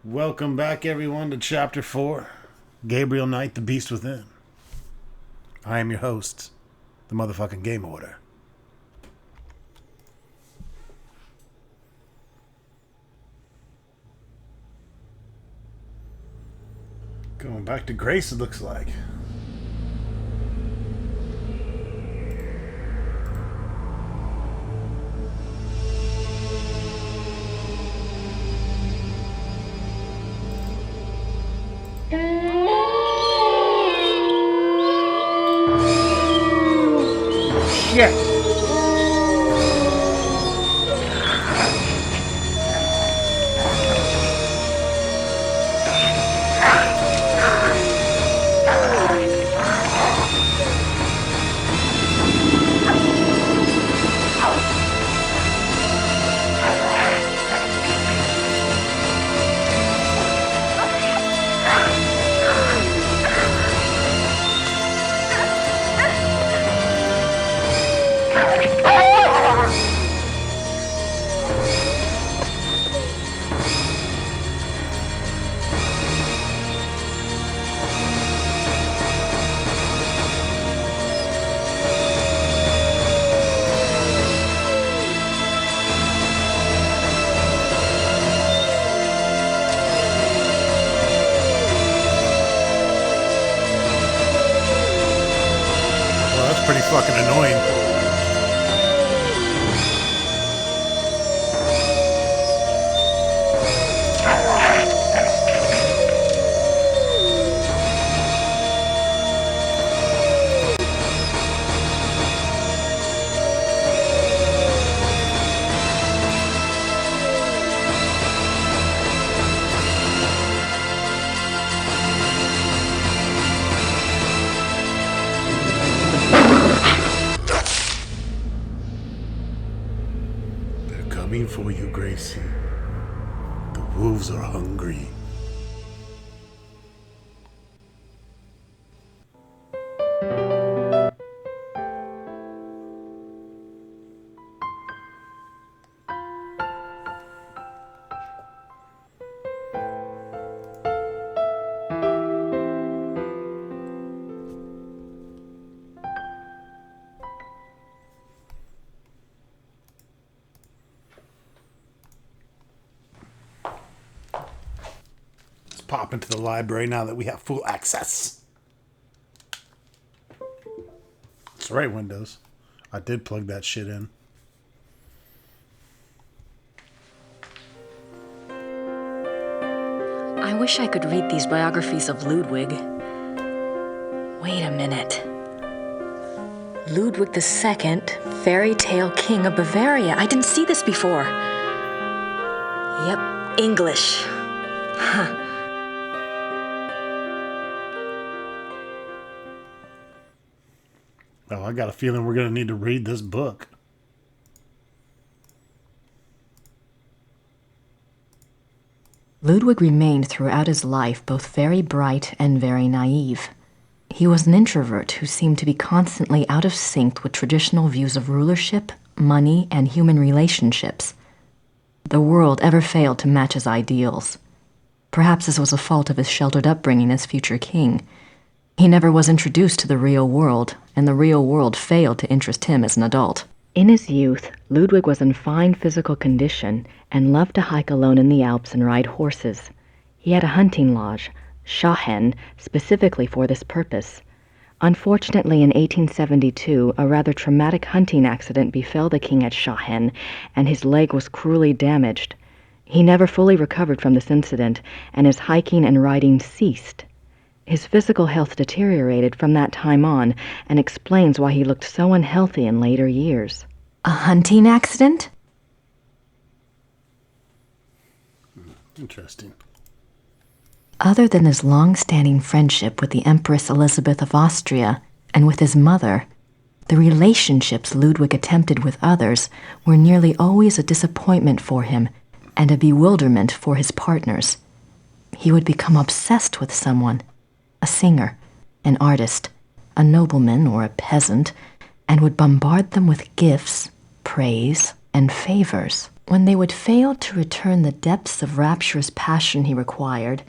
Welcome back, everyone, to Chapter 4, Gabriel Knight, the Beast Within. I am your host, the motherfucking Game Order. Going back to Grace, it looks like. Shit! Pretty fucking annoying. Coming for you, Gracie. The wolves are hungry. Pop into the library now that we have full access. That's right, Windows. I did plug that shit in. I wish I could read these biographies of Ludwig. Wait a minute. Ludwig II, fairy tale king of Bavaria. I didn't see this before. Yep, English. Huh. Oh, I got a feeling we're going to need to read this book. Ludwig remained throughout his life both very bright and very naive. He was an introvert who seemed to be constantly out of sync with traditional views of rulership, money, and human relationships. The world ever failed to match his ideals. Perhaps this was a fault of his sheltered upbringing as future king. He never was introduced to the real world, and the real world failed to interest him as an adult. In his youth, Ludwig was in fine physical condition and loved to hike alone in the Alps and ride horses. He had a hunting lodge, Schahen, specifically for this purpose. Unfortunately, in 1872, a rather traumatic hunting accident befell the king at Schahen, and his leg was cruelly damaged. He never fully recovered from this incident, and his hiking and riding ceased. His physical health deteriorated from that time on and explains why he looked so unhealthy in later years. A hunting accident? Interesting. Other than his long-standing friendship with the Empress Elizabeth of Austria and with his mother, the relationships Ludwig attempted with others were nearly always a disappointment for him and a bewilderment for his partners. He would become obsessed with someone, a singer, an artist, a nobleman or a peasant, and would bombard them with gifts, praise, and favors. When they would fail to return the depths of rapturous passion he required,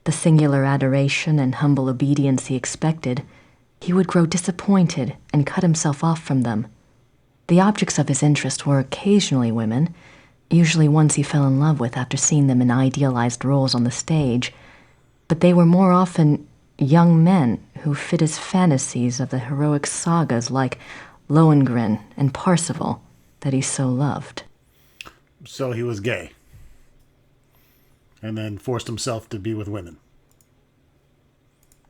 the singular adoration and humble obedience he expected, he would grow disappointed and cut himself off from them. The objects of his interest were occasionally women, usually ones he fell in love with after seeing them in idealized roles on the stage, but they were more often young men who fit his fantasies of the heroic sagas like Lohengrin and Parsifal that he so loved. So he was gay. And then forced himself to be with women.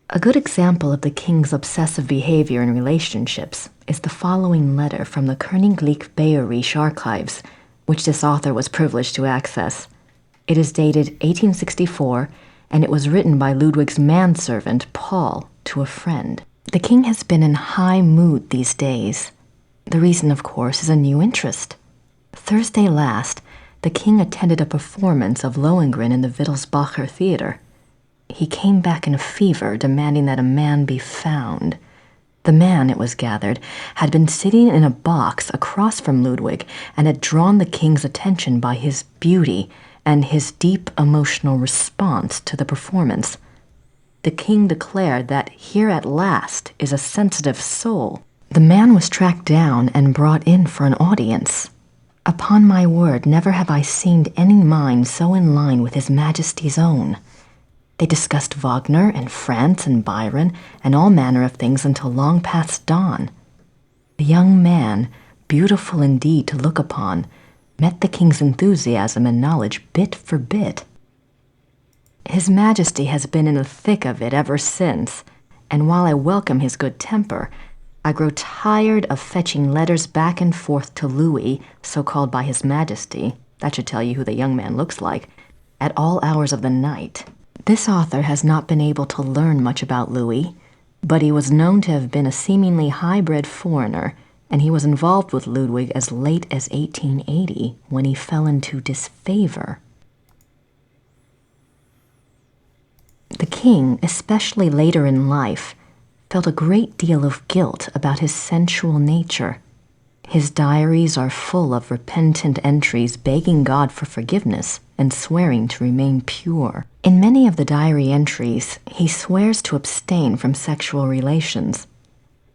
A good example of the king's obsessive behavior in relationships is the following letter from the Königlich Bayerische archives, which this author was privileged to access. It is dated 1864, and it was written by Ludwig's manservant, Paul, to a friend. The king has been in high mood these days. The reason, of course, is a new interest. Thursday last, the king attended a performance of Lohengrin in the Wittelsbacher Theater. He came back in a fever, demanding that a man be found. The man, it was gathered, had been sitting in a box across from Ludwig and had drawn the king's attention by his beauty and his deep emotional response to the performance. The king declared that here at last is a sensitive soul. The man was tracked down and brought in for an audience. Upon my word, never have I seen any mind so in line with His Majesty's own. They discussed Wagner and France and Byron and all manner of things until long past dawn. The young man, beautiful indeed to look upon, met the king's enthusiasm and knowledge bit for bit. His Majesty has been in the thick of it ever since, and while I welcome his good temper, I grow tired of fetching letters back and forth to Louis, so called by His Majesty, that should tell you who the young man looks like, at all hours of the night. This author has not been able to learn much about Louis, but he was known to have been a seemingly high-bred foreigner, and he was involved with Ludwig as late as 1880, when he fell into disfavor. The king, especially later in life, felt a great deal of guilt about his sensual nature. His diaries are full of repentant entries begging God for forgiveness and swearing to remain pure. In many of the diary entries, he swears to abstain from sexual relations.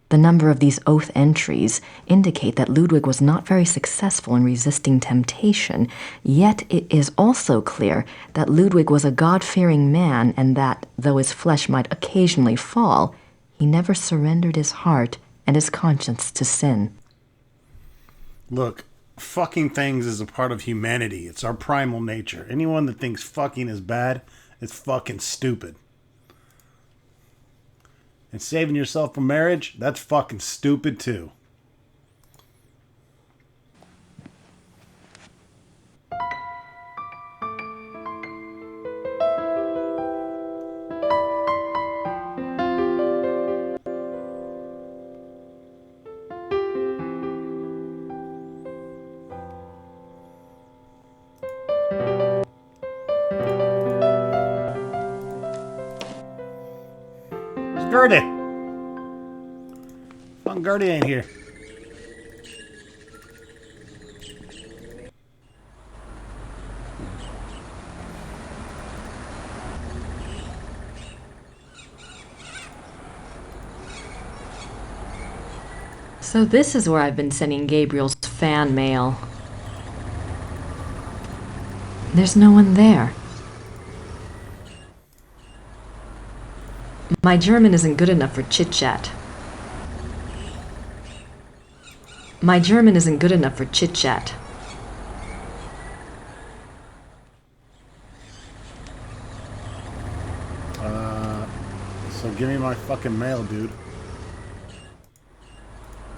The number of these oath entries indicate that Ludwig was not very successful in resisting temptation, yet it is also clear that Ludwig was a God-fearing man and that, though his flesh might occasionally fall, he never surrendered his heart and his conscience to sin. Look, fucking things is a part of humanity. It's our primal nature. Anyone that thinks fucking is bad is fucking stupid. And saving yourself from marriage, that's fucking stupid too. Gertie! Fucking Gertie ain't here. So this is where I've been sending Gabriel's fan mail. There's no one there. My German isn't good enough for chit-chat. My German isn't good enough for chit-chat. So give me my fucking mail, dude.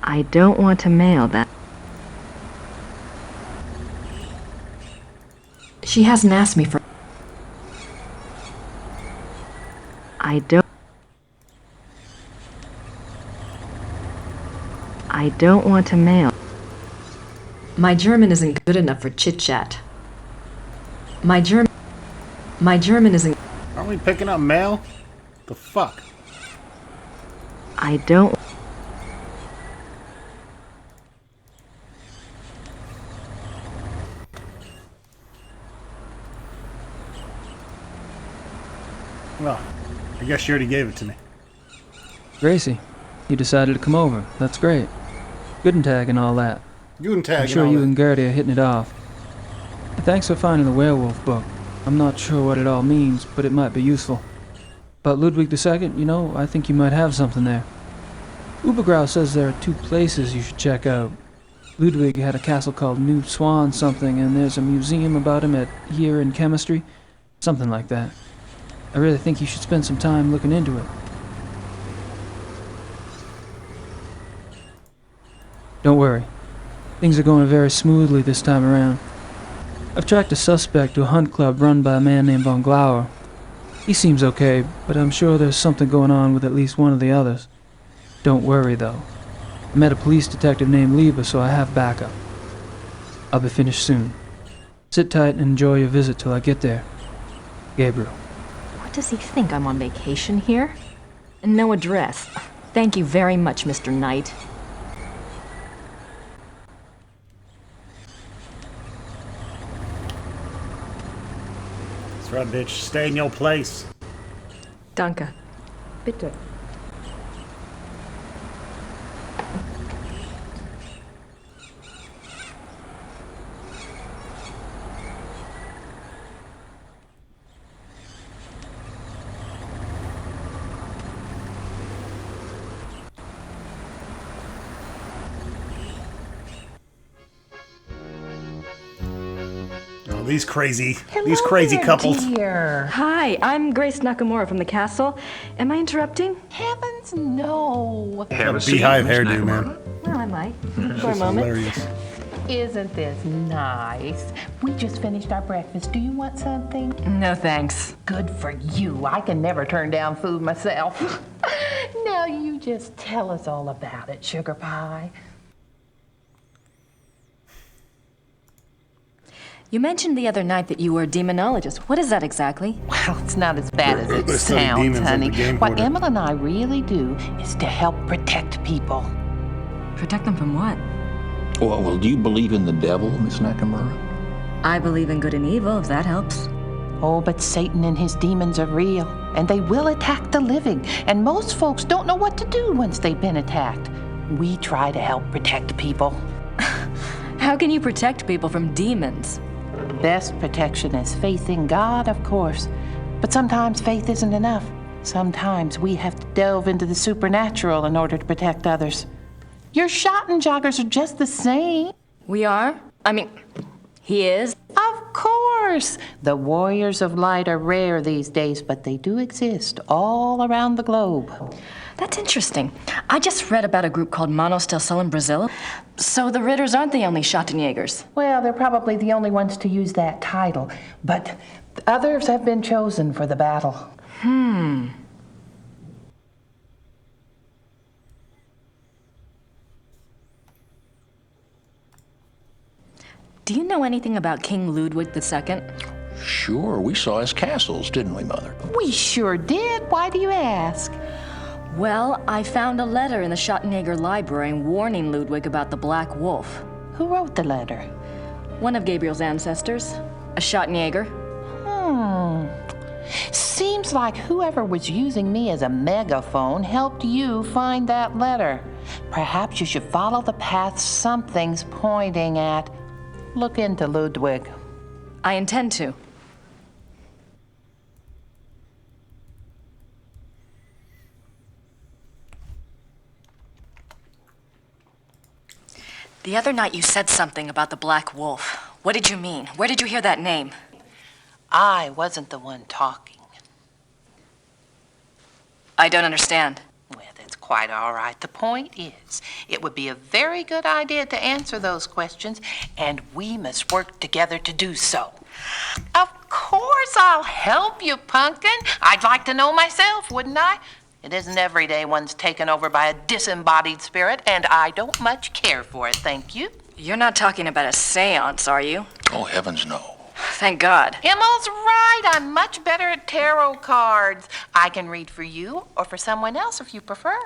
I don't want to mail that. She hasn't asked me for... I don't want to mail. My German isn't good enough for chit-chat. My German isn't... Aren't we picking up mail? The fuck? I don't... Well, I guess she already gave it to me. Gracie, you decided to come over. That's great. Good and tag and all that. Guten Tag I'm sure you and Gertie are hitting it off. Thanks for finding the werewolf book. I'm not sure what it all means, but it might be useful. But Ludwig II, you know, I think you might have something there. Ubergrau says there are 2 places you should check out. Ludwig had a castle called New Swan something, and there's a museum about him at here in chemistry. Something like that. I really think you should spend some time looking into it. Don't worry. Things are going very smoothly this time around. I've tracked a suspect to a hunt club run by a man named Von Glauer. He seems okay, but I'm sure there's something going on with at least one of the others. Don't worry, though. I met a police detective named Lieber, so I have backup. I'll be finished soon. Sit tight and enjoy your visit till I get there. Gabriel. What does he think? I'm on vacation here? And no address. Thank you very much, Mr. Knight. That's right, bitch. Stay in your place. Danke. Bitte. Oh, these crazy Hello, couples. Dear. Hi, I'm Grace Nakamura from the castle. Am I interrupting? Heavens, no. Got a beehive hairdo, man. Well, I might. For a That's moment. hilarious. Isn't this nice? We just finished our breakfast. Do you want something? No, thanks. Good for you. I can never turn down food myself. Now you just tell us all about it, Sugar Pie. You mentioned the other night that you were a demonologist. What is that exactly? Well, it's not as bad as it They study sounds, demons in honey. the game What quarter. Emma and I really do is to help protect people. Protect them from what? Well, do you believe in the devil, Miss Nakamura? I believe in good and evil, if that helps. Oh, but Satan and his demons are real, and they will attack the living. And most folks don't know what to do once they've been attacked. We try to help protect people. How can you protect people from demons? Best protection is faith in God, of course. But sometimes faith isn't enough. Sometimes we have to delve into the supernatural in order to protect others. Your shot and joggers are just the same. We are? I mean, he is? Of course. The warriors of light are rare these days, but they do exist all around the globe. That's interesting. I just read about a group called Manos del Sol in Brazil. So the Ritters aren't the only Schottenjägers. Well, they're probably the only ones to use that title, but others have been chosen for the battle. Do you know anything about King Ludwig II? Sure, we saw his castles, didn't we, Mother? We sure did. Why do you ask? Well, I found a letter in the Schottenjäger library warning Ludwig about the Black Wolf. Who wrote the letter? One of Gabriel's ancestors, a Schottenjäger. Seems like whoever was using me as a megaphone helped you find that letter. Perhaps you should follow the path something's pointing at. Look into Ludwig. I intend to. The other night you said something about the Black Wolf. What did you mean? Where did you hear that name? I wasn't the one talking. I don't understand. Well, that's quite all right. The point is, it would be a very good idea to answer those questions, and we must work together to do so. Of course I'll help you, Pumpkin. I'd like to know myself, wouldn't I? It isn't every day one's taken over by a disembodied spirit, and I don't much care for it, thank you. You're not talking about a seance, are you? Oh, heavens, no. Thank God. Emma's right. I'm much better at tarot cards. I can read for you or for someone else if you prefer.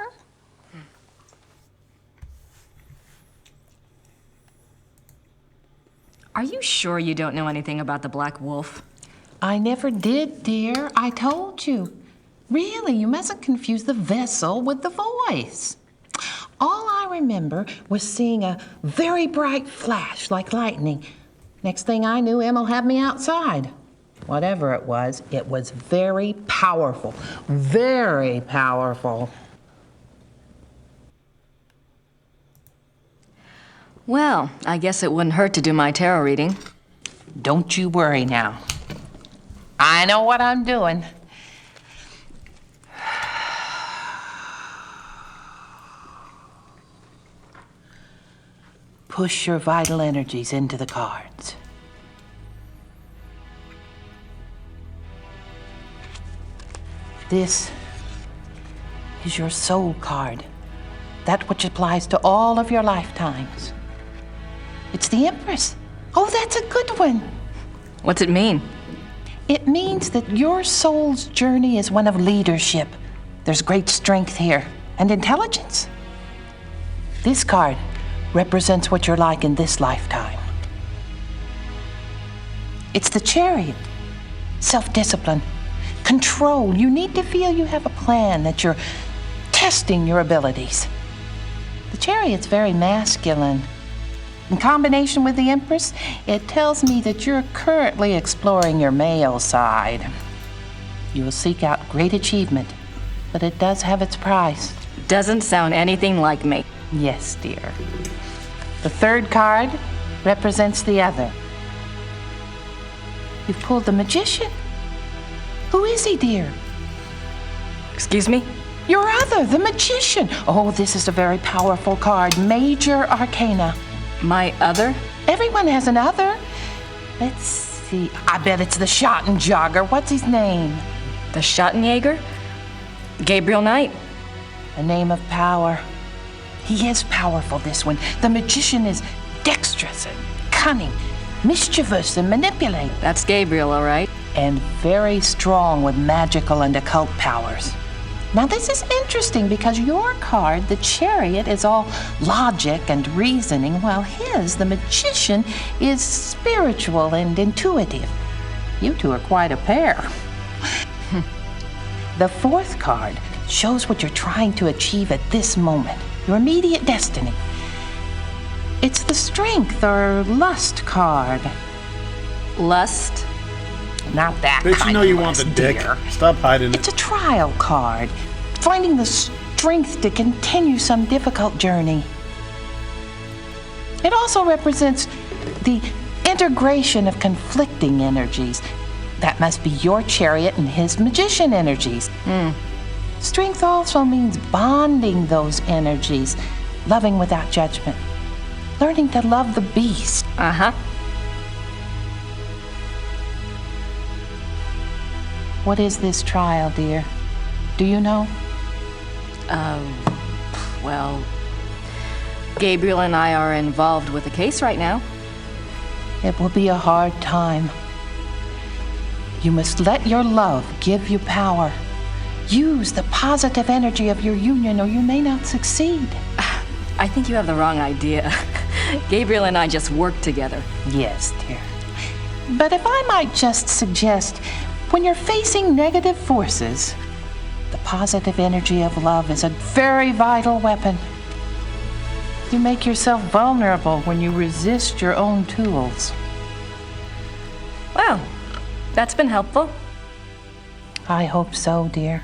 Are you sure you don't know anything about the Black Wolf? I never did, dear. I told you. Really, you mustn't confuse the vessel with the voice. All I remember was seeing a very bright flash like lightning. Next thing I knew, Em'll have me outside. Whatever it was very powerful. Very powerful. Well, I guess it wouldn't hurt to do my tarot reading. Don't you worry now. I know what I'm doing. Push your vital energies into the cards. This is your soul card, that which applies to all of your lifetimes. It's the Empress. Oh, that's a good one. What's it mean? It means that your soul's journey is one of leadership. There's great strength here and intelligence. This card represents what you're like in this lifetime. It's the Chariot. Self-discipline, control. You need to feel you have a plan, that you're testing your abilities. The Chariot's very masculine. In combination with the Empress, it tells me that you're currently exploring your male side. You will seek out great achievement, but it does have its price. Doesn't sound anything like me. Yes, dear. The third card represents the other. You've pulled the Magician. Who is he, dear? Excuse me? Your other, the Magician. Oh, this is a very powerful card. Major Arcana. My other? Everyone has an other. Let's see. I bet it's the Schottenjäger. What's his name? The Schottenjäger? Gabriel Knight. A name of power. He is powerful, this one. The Magician is dexterous and cunning, mischievous and manipulative. That's Gabriel, all right. And very strong with magical and occult powers. Now, this is interesting because your card, the Chariot, is all logic and reasoning, while his, the Magician, is spiritual and intuitive. You two are quite a pair. The fourth card shows what you're trying to achieve at this moment, your immediate destiny. It's the Strength or Lust card. Lust? Not that Bitch, kind you know of you want lust, the dick. dear. Stop hiding it. It's a trial card, finding the strength to continue some difficult journey. It also represents the integration of conflicting energies. That must be your Chariot and his Magician energies. Strength also means bonding those energies, loving without judgment, learning to love the beast. Uh-huh. What is this trial, dear? Do you know? Well, Gabriel and I are involved with a case right now. It will be a hard time. You must let your love give you power. Use the positive energy of your union or you may not succeed. I think you have the wrong idea. Gabriel and I just work together. Yes, dear. But if I might just suggest, when you're facing negative forces, the positive energy of love is a very vital weapon. You make yourself vulnerable when you resist your own tools. Well, that's been helpful. I hope so, dear.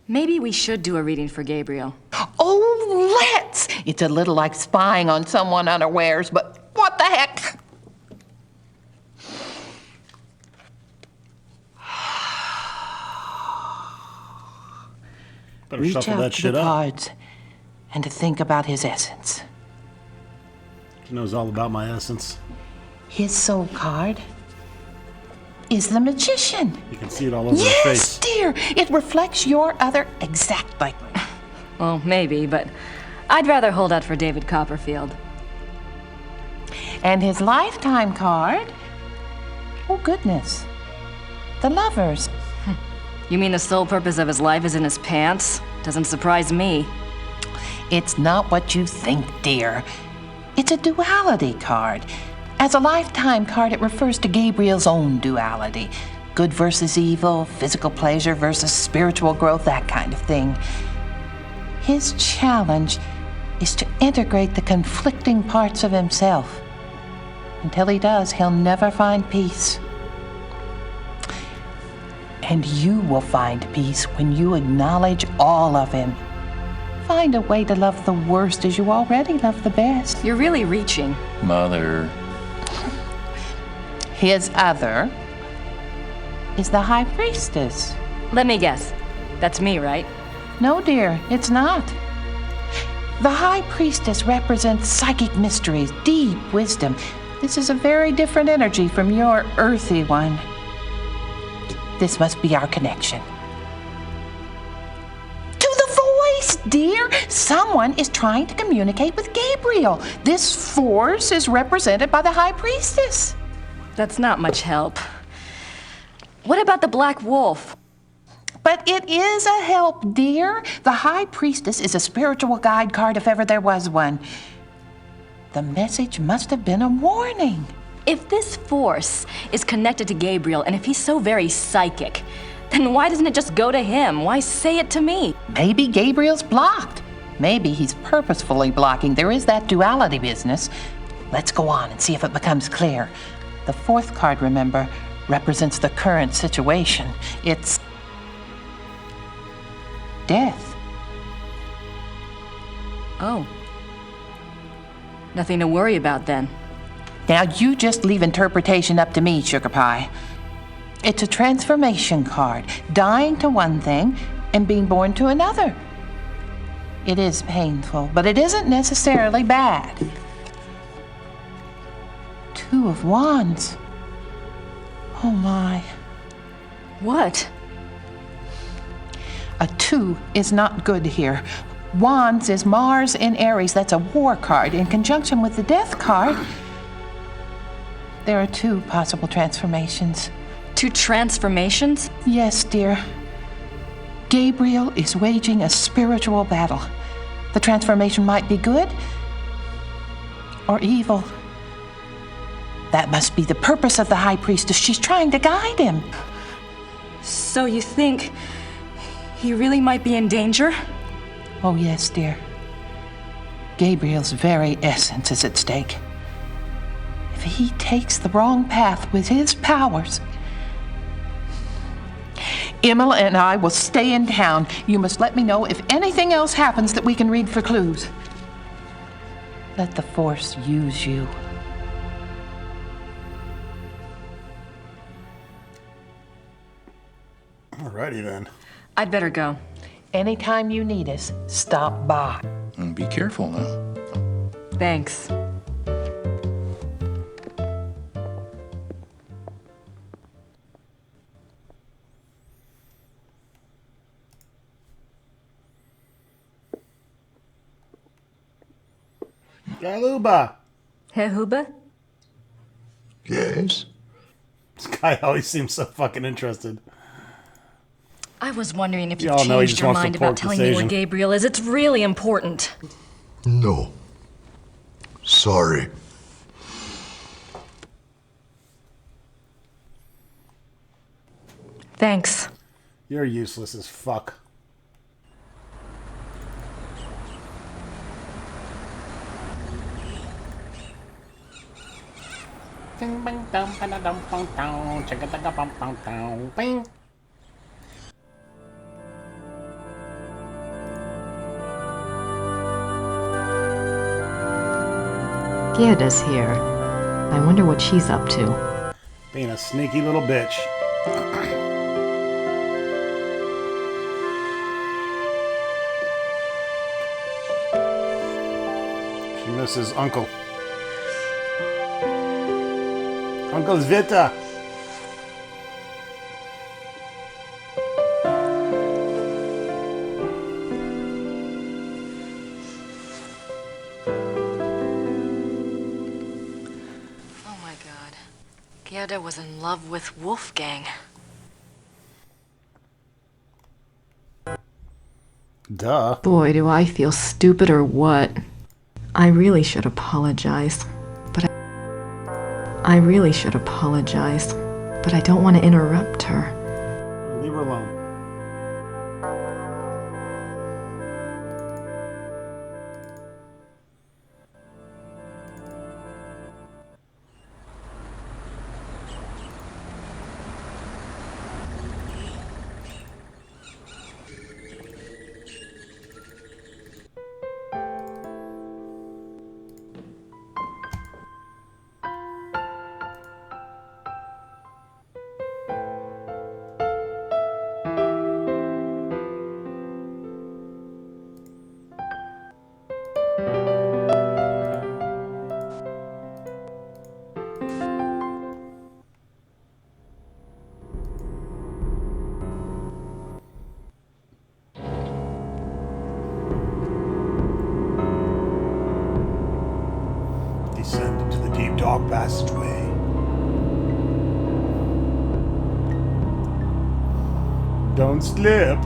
Maybe we should do a reading for Gabriel. Oh, let's! It's a little like spying on someone unawares, but what the heck? Better Reach shuffle out that to shit the up. cards and to think about his essence. He knows all about my essence. His soul card is the Magician. You can see it all over his Yes, face. dear! It reflects your other exactly. Well, maybe, but I'd rather hold out for David Copperfield. And his lifetime card? Oh, goodness. The Lovers. You mean the sole purpose of his life is in his pants? Doesn't surprise me. It's not what you think, dear. It's a duality card. As a lifetime card, it refers to Gabriel's own duality. Good versus evil, physical pleasure versus spiritual growth, that kind of thing. His challenge is to integrate the conflicting parts of himself. Until he does, he'll never find peace. And you will find peace when you acknowledge all of him. Find a way to love the worst as you already love the best. You're really reaching. Mother. His other is the High Priestess. Let me guess. That's me, right? No, dear, it's not. The High Priestess represents psychic mysteries, deep wisdom. This is a very different energy from your earthy one. This must be our connection. To the voice, dear! Someone is trying to communicate with Gabriel. This force is represented by the High Priestess. That's not much help. What about the Black Wolf? But it is a help, dear. The High Priestess is a spiritual guide card if ever there was one. The message must have been a warning. If this force is connected to Gabriel, and if he's so very psychic, then why doesn't it just go to him? Why say it to me? Maybe Gabriel's blocked. Maybe he's purposefully blocking. There is that duality business. Let's go on and see if it becomes clear. The fourth card, remember, represents the current situation. It's death. Oh. Nothing to worry about then. Now, you just leave interpretation up to me, Sugar Pie. It's a transformation card, dying to one thing and being born to another. It is painful, but it isn't necessarily bad. Two of Wands. Oh my. What? A 2 is not good here. Wands is Mars in Aries. That's a war card. In conjunction with the death card, there are 2 possible transformations. 2 transformations? Yes, dear. Gabriel is waging a spiritual battle. The transformation might be good or evil. That must be the purpose of the High Priestess. She's trying to guide him. So you think he really might be in danger? Oh, yes, dear. Gabriel's very essence is at stake. If he takes the wrong path with his powers, Emma and I will stay in town. You must let me know if anything else happens that we can read for clues. Let the Force use you. Alrighty then. I'd better go. Anytime you need us, stop by. And be careful now. Thanks. Galuba! Herr Huber? Yes? This guy always seems so fucking interested. I was wondering if you Y'all know he changed just your wants to mind about pork telling this me where Asian. Gabriel is. It's really important. No. Sorry. Thanks. You're useless as fuck. Gerda's here. I wonder what she's up to. Being a sneaky little bitch. She misses Uncle. Uncle Zvita. Oh my god. Gerda was in love with Wolfgang. Duh. Boy, do I feel stupid or what. I really should apologize. But I really should apologize, but I don't want to interrupt her. Leave her alone. Descend into the deep, dark passageway. Don't slip.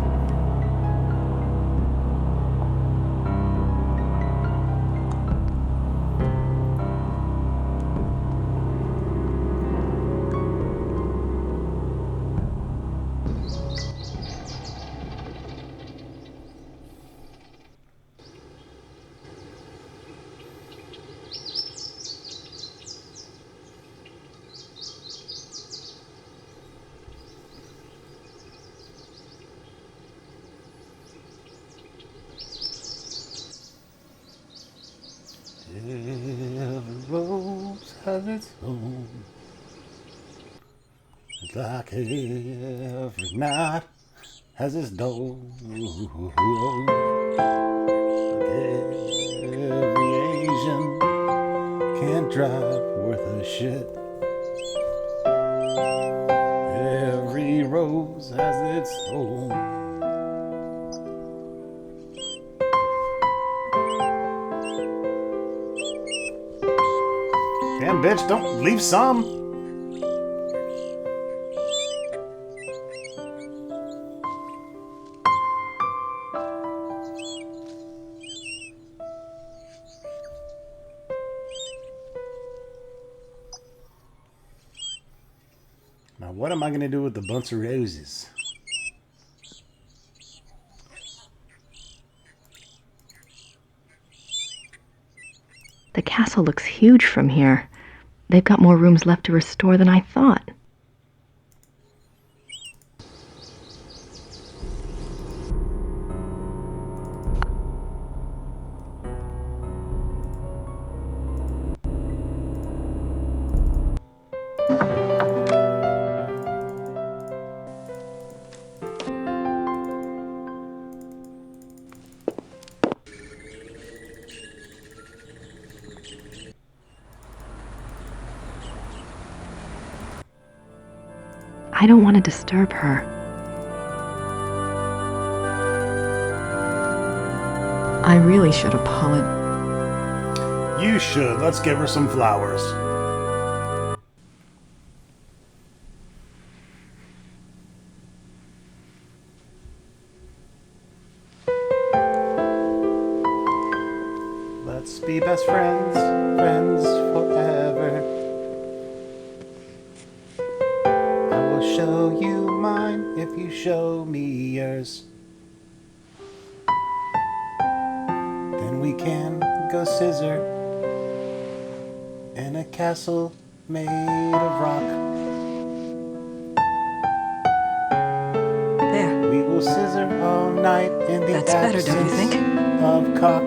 Every rose has its own. It's like every night has its dawn. Like every Asian can't drive worth a shit. Every rose has its own. Damn, bitch, don't leave some. Now, what am I going to do with the bunch of roses? The castle looks huge from here. They've got more rooms left to restore than I thought. I don't want to disturb her. I really should apologize. You should. Let's give her some flowers. Let's be best friends, friends forever. I will show you mine if you show me yours. Then we can go scissor in a castle made of rock. There. We will scissor all night in the That's better, don't you think? of cock.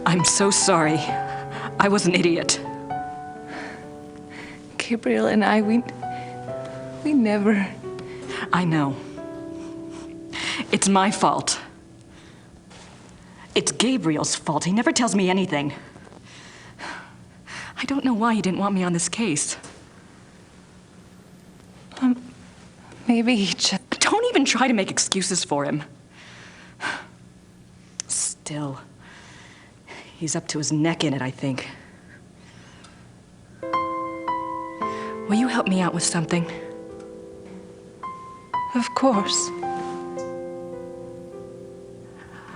I'm so sorry. I was an idiot. Gabriel and I, we never... I know. It's my fault. It's Gabriel's fault. He never tells me anything. I don't know why he didn't want me on this case. Maybe he just... Don't even try to make excuses for him. Still, he's up to his neck in it, I think. Will you help me out with something? Of course.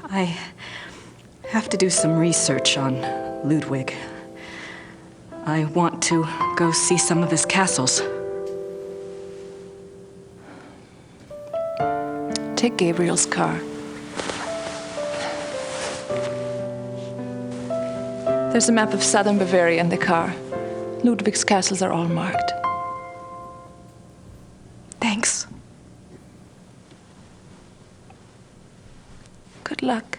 I have to do some research on Ludwig. I want to go see some of his castles. Take Gabriel's car. There's a map of southern Bavaria in the car. Ludwig's castles are all marked. Thanks. Good luck.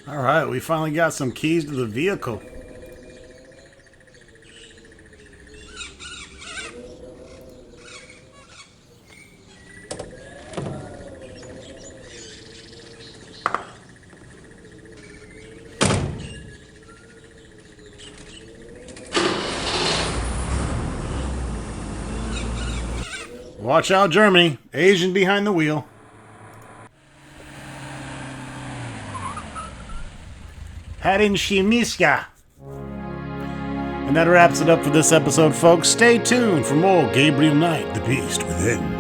Alright, we finally got some keys to the vehicle. Watch out, Germany. Asian behind the wheel. Harin Shimiska. And that wraps it up for this episode, folks. Stay tuned for more Gabriel Knight, the Beast Within.